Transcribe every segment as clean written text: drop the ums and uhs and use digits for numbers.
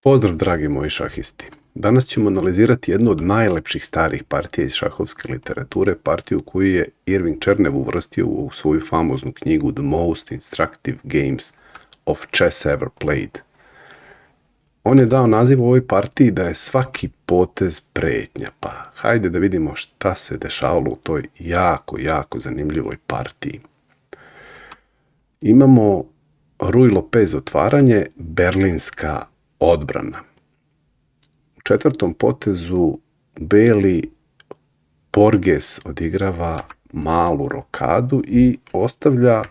Pozdrav dragi moji šahisti. Danas ćemo analizirati jednu od najlepših starih partija iz šahovske literature, partiju koju je Irving Černev uvrstio u svoju famoznu knjigu The Most Instructive Games of Chess Ever Played. On je dao naziv ovoj partiji da je svaki potez pretnja, pa hajde da vidimo šta se dešavalo u toj jako zanimljivoj partiji. Imamo Ruy Lopez otvaranje, berlinska odbrana. U četvrtom potezu beli Porges odigrava malu rokadu i ostavlja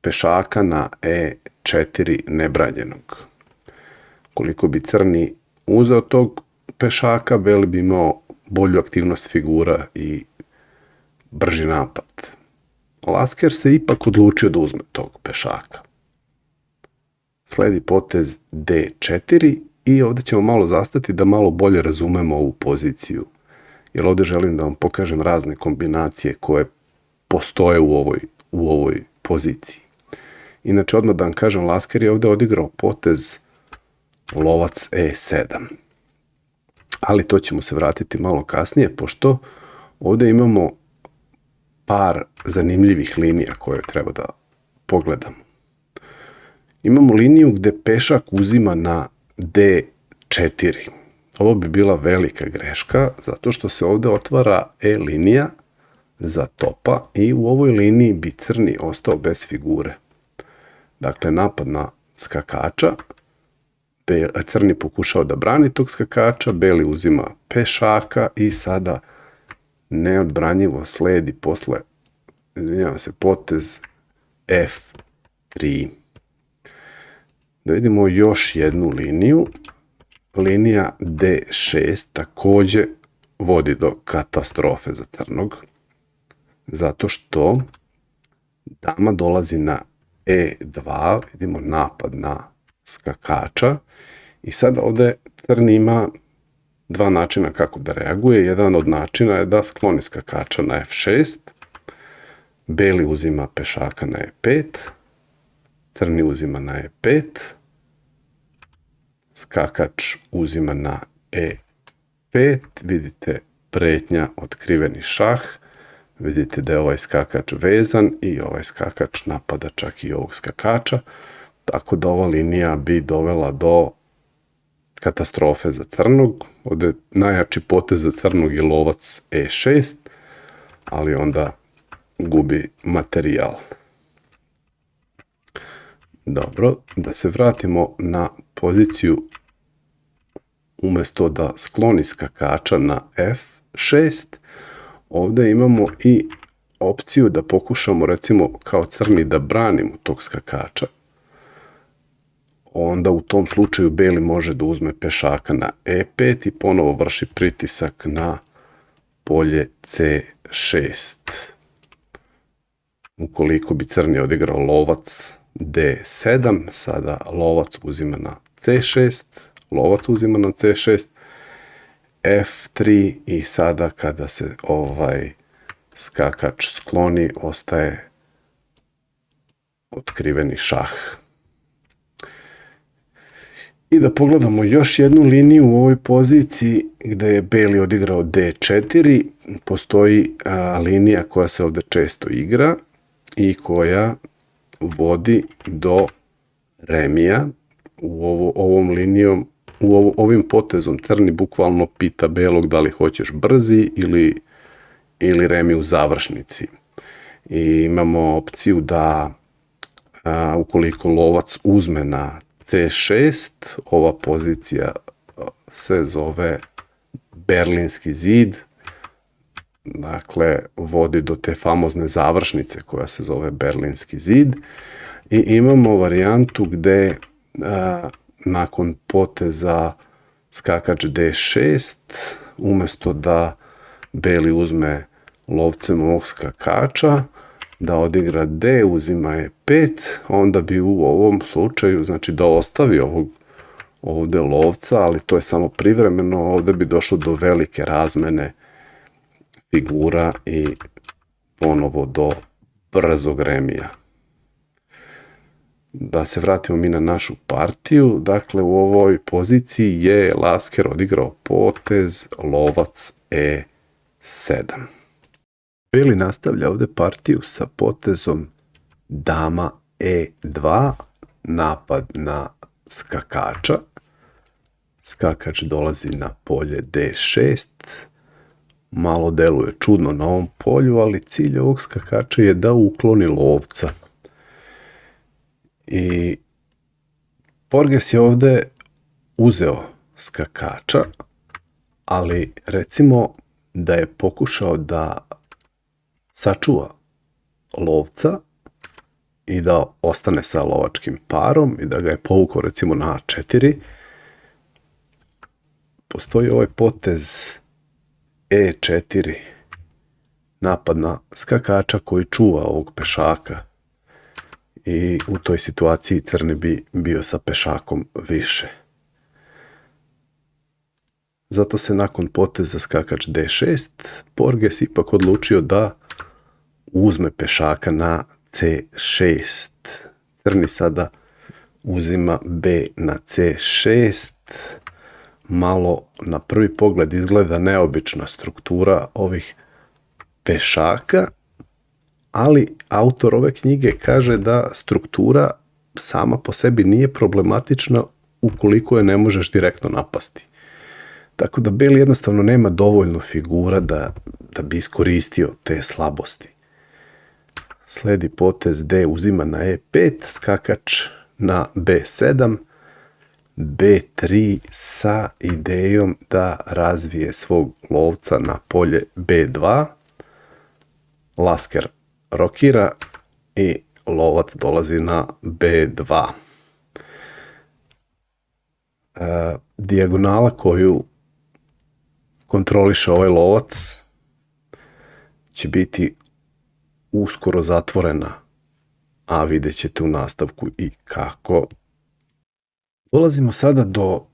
pešaka na E4 nebranjenog. Koliko bi crni uzeo tog pešaka, beli bi imao bolju aktivnost figura i brži napad. Lasker se ipak odlučio da uzme tog pešaka. Sledi potez D4 i ovdje ćemo malo zastati da malo bolje razumemo ovu poziciju. Jer ovdje želim da vam pokažem razne kombinacije koje postoje u ovoj poziciji. Inače, odmah da vam kažem, Lasker je ovdje odigrao potez lovac E7. Ali to ćemo se vratiti malo kasnije, pošto ovdje imamo par zanimljivih linija koje treba da pogledamo. Imamo liniju gdje pešak uzima na D4. Ovo bi bila velika greška, zato što se ovdje otvara E linija za topa i u ovoj liniji bi crni ostao bez figure. Dakle, napad na skakača, crni pokušao da brani tog skakača, beli uzima pešaka i sada neodbranjivo sledi posle, potez F3. Da vidimo još jednu liniju. Linija D6 također vodi do katastrofe za crnog, zato što dama dolazi na E2, vidimo napad na skakača i sada ovdje crni ima dva načina kako da reaguje. Jedan od načina je da skloni skakača na F6, beli uzima pešaka na E5, crni uzima na E5, skakač uzima na E5, vidite pretnja otkriveni šah, vidite da je ovaj skakač vezan i ovaj skakač napada čak i ovog skakača, tako da ova linija bi dovela do katastrofe za crnog. Ovdje najjači potez za crnog je lovac E6, ali onda gubi materijal. Dobro, da se vratimo na poziciju, umjesto da skloni skakača na F6, ovdje imamo i opciju da pokušamo, recimo, kao crni da branimo tog skakača. Onda u tom slučaju beli može da uzme pešaka na E5 i ponovo vrši pritisak na polje C6. Ukoliko bi crni odigrao lovac D7, sada lovac uzima na C6, lovac uzima na C6, F3 i sada kada se ovaj skakač skloni, ostaje otkriveni šah. I da pogledamo još jednu liniju u ovoj poziciji gdje je beli odigrao D4. Postoji linija koja se ovdje često igra i koja vodi do remija. Ovim potezom crni bukvalno pita belog da li hoćeš brzi ili remi u završnici. I imamo opciju da ukoliko lovac uzme na C6, ova pozicija se zove Berlinski zid, dakle vodi do te famozne završnice koja se zove Berlinski zid i imamo varijantu gdje nakon poteza skakač D6, umjesto da beli uzme lovcem ovog skakača, da odigra D, uzima E5, onda bi u ovom slučaju, znači da ostavi ovdje lovca, ali to je samo privremeno, ovdje bi došlo do velike razmene figura i ponovo do brzog remija. Da se vratimo mi na našu partiju. Dakle, u ovoj poziciji je Lasker odigrao potez lovac E7. Beli nastavlja ovde partiju sa potezom dama E2, napad na skakača. Skakač dolazi na polje D6. Malo deluje čudno na ovom polju, ali cilj ovog skakača je da ukloni lovca. I Porges je ovde uzeo skakača, ali recimo da je pokušao da sačuva lovca i da ostane sa lovačkim parom i da ga je povukao recimo na A4, postoji ovaj potez E4, napad na skakača koji čuva ovog pešaka i u toj situaciji crni bi bio sa pešakom više. Zato se nakon poteza skakač D6 Porges ipak odlučio da uzme pešaka na C6. Crni sada uzima B na C6. Malo na prvi pogled izgleda neobična struktura ovih pešaka, ali autor ove knjige kaže da struktura sama po sebi nije problematična ukoliko je ne možeš direktno napasti. Tako da beli jednostavno nema dovoljno figura da bi iskoristio te slabosti. Sledi potez D, uzima na E5, skakač na B7, B3 sa idejom da razvije svog lovca na polje B2. Lasker rokira i lovac dolazi na B2. Dijagonala koju kontroliše ovaj lovac će biti uskoro zatvorena, a vidjet ćete u nastavku i kako. Dolazimo sada do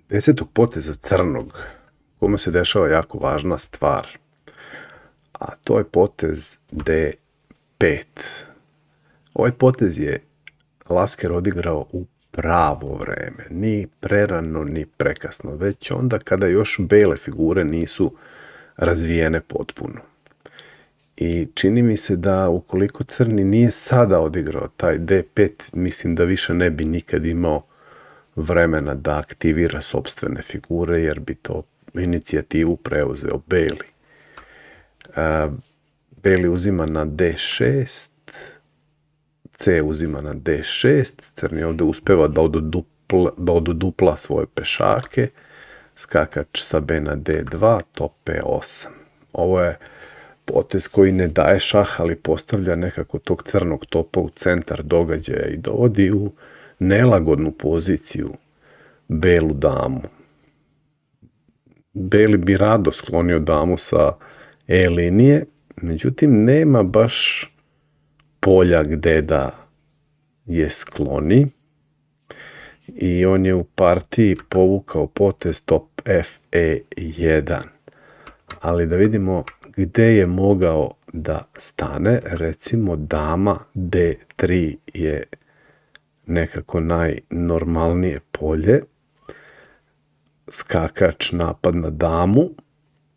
10. poteza crnog, kome se dešava jako važna stvar, a to je potez D5. Ovaj potez je Lasker odigrao u pravo vreme, ni prerano, ni prekasno, već onda kada još bele figure nisu razvijene potpuno. I čini mi se da ukoliko crni nije sada odigrao taj D5, mislim da više ne bi nikad imao vremena da aktivira sopstvene figure, jer bi to inicijativu preuzeo beli. Beli uzima na D6, C uzima na D6, crni ovde uspeva da odudupla svoje pešake, skakač sa B na D2, top P8. Ovo je potez koji ne daje šah, ali postavlja nekako tog crnog topa u centar događaja i dovodi u nelagodnu poziciju belu damu. Beli bi rado sklonio damu sa E linije, međutim nema baš polja gde da je skloni i on je u partiji povukao potez top F-E1. Ali da vidimo gde je mogao da stane, recimo dama D3 je nekako najnormalnije polje, skakač napad na damu,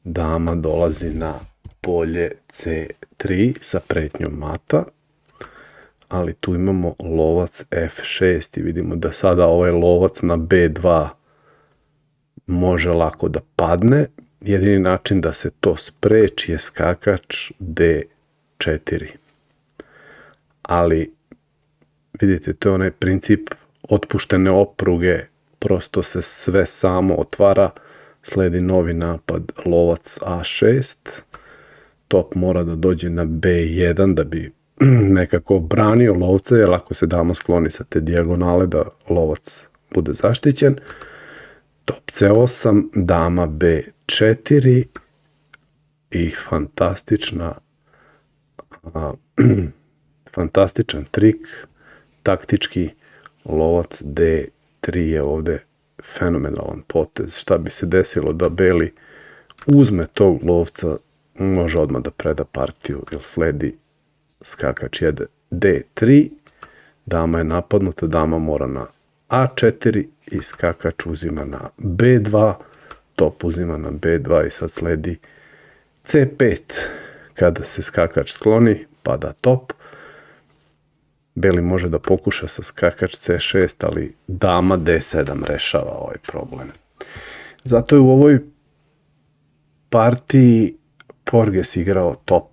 dama dolazi na polje C3 sa pretnjom mata, ali tu imamo lovac F6 i vidimo da sada ovaj lovac na B2 može lako da padne. Jedini način da se to spreči je skakač D4. Ali vidite, to je onaj princip otpuštene opruge, prosto se sve samo otvara, sledi novi napad lovac A6, top mora da dođe na B1 da bi nekako branio lovca, jer ako se dama skloni sa te dijagonale da lovac bude zaštićen. Top C8, dama B4 i fantastičan trik, taktički lovac D3 je ovde fenomenalan potez. Šta bi se desilo da beli uzme tog lovca, može odmah da preda partiju, jer sledi skakač jede D3, Dama je napadnuta, dama mora na A4 i skakač uzima na B2, top uzima na B2 i sad sledi C5. Kada se skakač skloni, pada top. Beli može da pokuša sa skakač C6, ali dama D7 rešava ovaj problem. Zato je u ovoj partiji Porges igrao top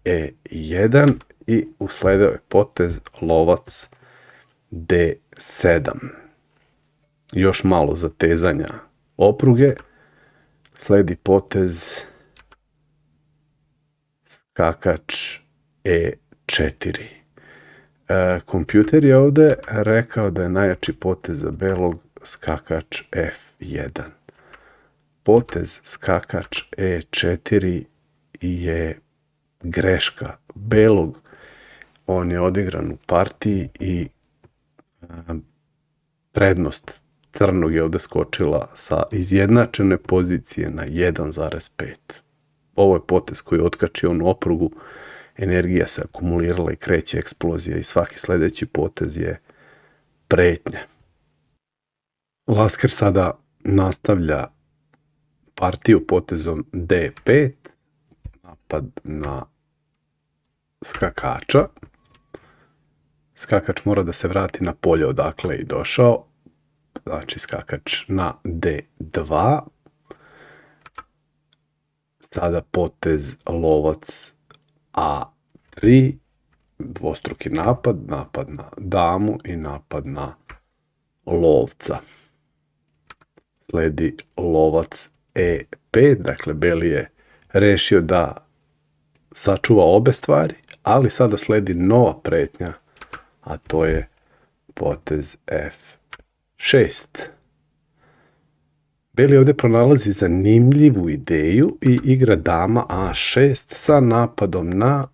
E1 i usledeo je potez lovac D7. Još malo zatezanja opruge, sledi potez skakač E4. Kompjuter je ovde rekao da je najjači potez za belog skakač F1. Potez skakač E4 je greška belog. On je odigran u partiji i prednost crnog je ovde skočila sa izjednačene pozicije na 1,5. Ovo je potez koji otkači onu oprugu, energija se akumulirala i kreće eksplozija i svaki sledeći potez je pretnja. Lasker sada nastavlja partiju potezom D5, napad na skakača. Skakač mora da se vrati na polje odakle je došao, znači skakač na D2. Sada potez lovac A3, dvostruki napad, napad na damu i napad na lovca. Sledi lovac E5, dakle beli je rešio da sačuva obe stvari, ali sada sledi nova pretnja, a to je potez F6. Beli ovde pronalazi zanimljivu ideju i igra dama A6 sa napadom na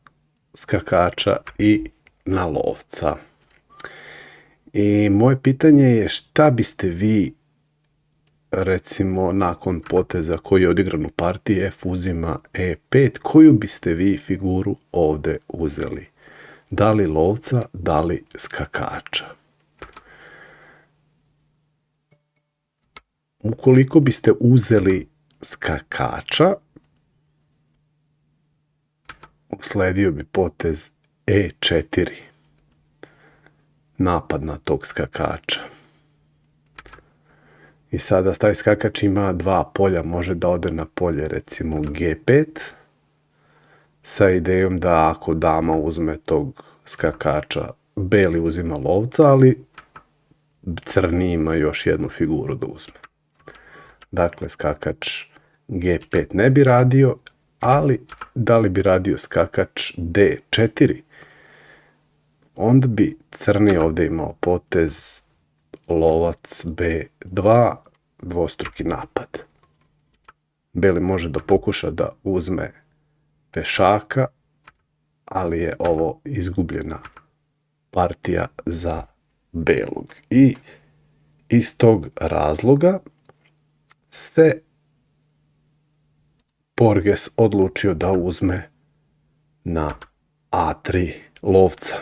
skakača i na lovca. I moje pitanje je šta biste vi, recimo, nakon poteza koji je odigran u partiji F uzima E5, koju biste vi figuru ovde uzeli? Da li lovca, da li skakača? Ukoliko biste uzeli skakača, usledio bi potez E4. Napad na tog skakača. I sada taj skakač ima dva polja, može da ode na polje recimo G5, sa idejom da ako dama uzme tog skakača, beli uzima lovca, ali crni ima još jednu figuru da uzme. Dakle, skakač G5 ne bi radio, ali da li bi radio skakač D4? Onda bi crni ovde imao potez lovac B2, dvostruki napad. Beli može da pokuša da uzme pešaka, ali je ovo izgubljena partija za belog. I iz tog razloga se Porges odlučio da uzme na A3 lovca.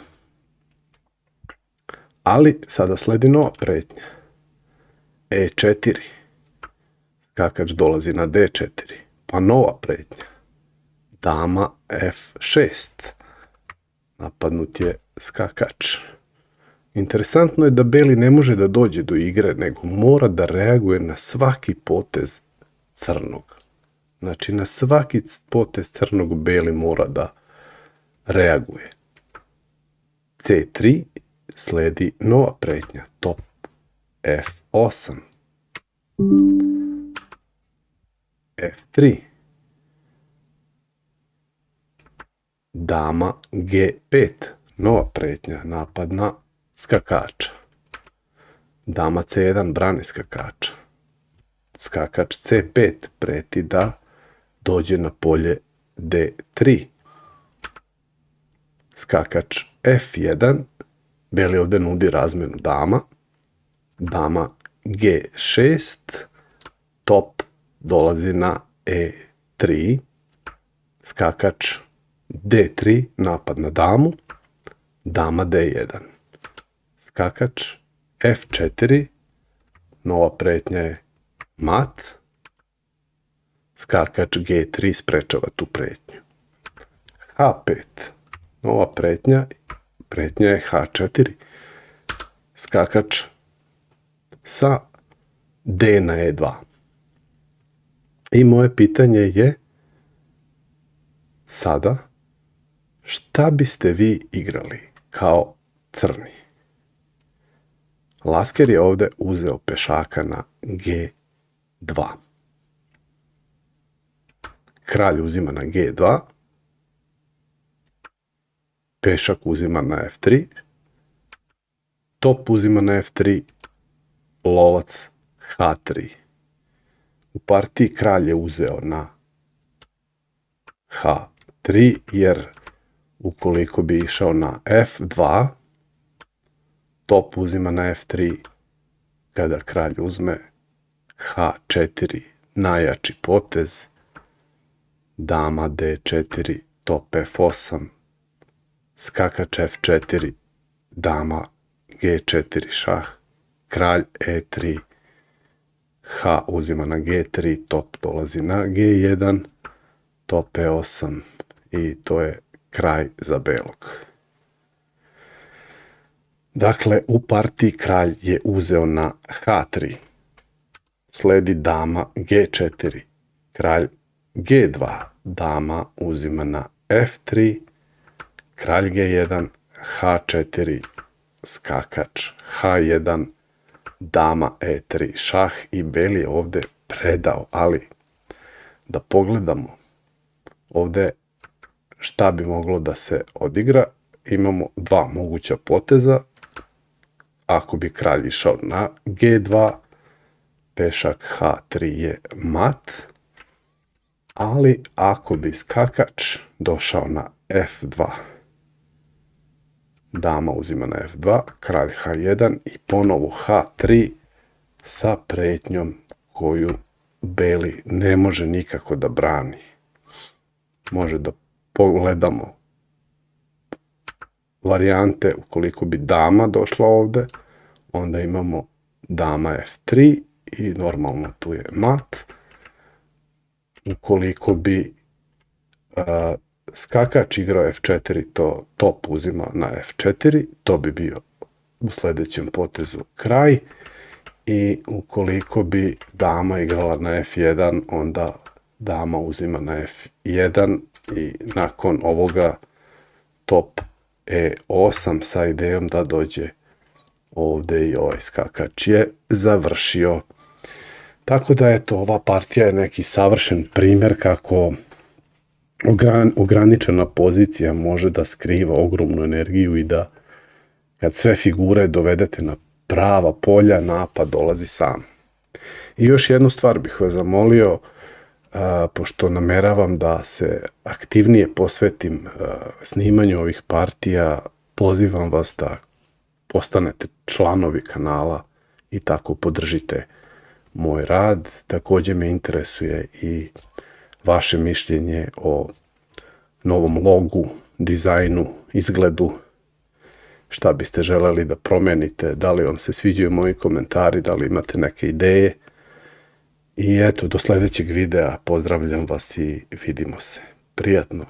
Ali sada sledi nova pretnja. E4. Skakač dolazi na D4. Pa nova pretnja. Dama F6. Napadnut je skakač. Interesantno je da beli ne može da dođe do igre, nego mora da reaguje na svaki potez crnog. Znači, na svaki potez crnog beli mora da reaguje. C3, sledi nova pretnja, top F8. F3. Dama G5, nova pretnja, napad na skakača. Dama C1 brani skakača. Skakač C5 preti da dođe na polje D3. Skakač F1, beli ovde nudi razmenu dama. Dama G6, top dolazi na E3. Skakač D3, napad na damu. dama D1. Skakač F4, nova pretnja je mat. Skakač G3 sprečava tu pretnju. H5, nova pretnja je H4. Skakač sa D na E2. I moje pitanje je sada, šta biste vi igrali kao crni? Lasker je ovde uzeo pešaka na G2. Kralj uzima na G2. Pešak uzima na F3. Top uzima na F3. Lovac H3. U partiji kralj je uzeo na H3, jer ukoliko bi išao na F2, top uzima na F3, kada kralj uzme H4, najjači potez, dama D4, top F8, skakač F4, dama G4 šah, kralj E3, H uzima na G3, top dolazi na G1, top E8 i to je kraj za belog. Dakle, u partiji kralj je uzeo na H3, sledi dama G4, kralj G2, dama uzima na F3, kralj G1, H4, skakač H1, dama E3, šah i beli je ovde predao, ali da pogledamo ovde šta bi moglo da se odigra. Imamo dva moguća poteza. Ako bi kralj išao na G2, pešak H3 je mat, ali ako bi skakač došao na F2, dama uzima na F2, kralj H1 i ponovo H3 sa pretnjom koju beli ne može nikako da brani. Može da pogledamo varijante ukoliko bi dama došla ovde, onda imamo dama F3 i normalno tu je mat. Ukoliko bi skakač igrao F4, to top uzima na F4, to bi bio u sledećem potezu kraj. I ukoliko bi dama igrala na F1, onda dama uzima na F1 i nakon ovoga top E8 sa idejom da dođe ovde i ovaj skakač je završio. Tako da eto, ova partija je neki savršen primer kako ograničena pozicija može da skriva ogromnu energiju i da kad sve figure dovedete na prava polja, napad dolazi sam. I još jednu stvar bih vas zamolio, pošto nameravam da se aktivnije posvetim snimanju ovih partija, pozivam vas da postanete članovi kanala i tako podržite moj rad. Takođe me interesuje i vaše mišljenje o novom logu, dizajnu, izgledu, šta biste želeli da promenite, da li vam se sviđaju moji komentari, da li imate neke ideje. I eto, do sledećeg videa, pozdravljam vas i vidimo se. Prijatno.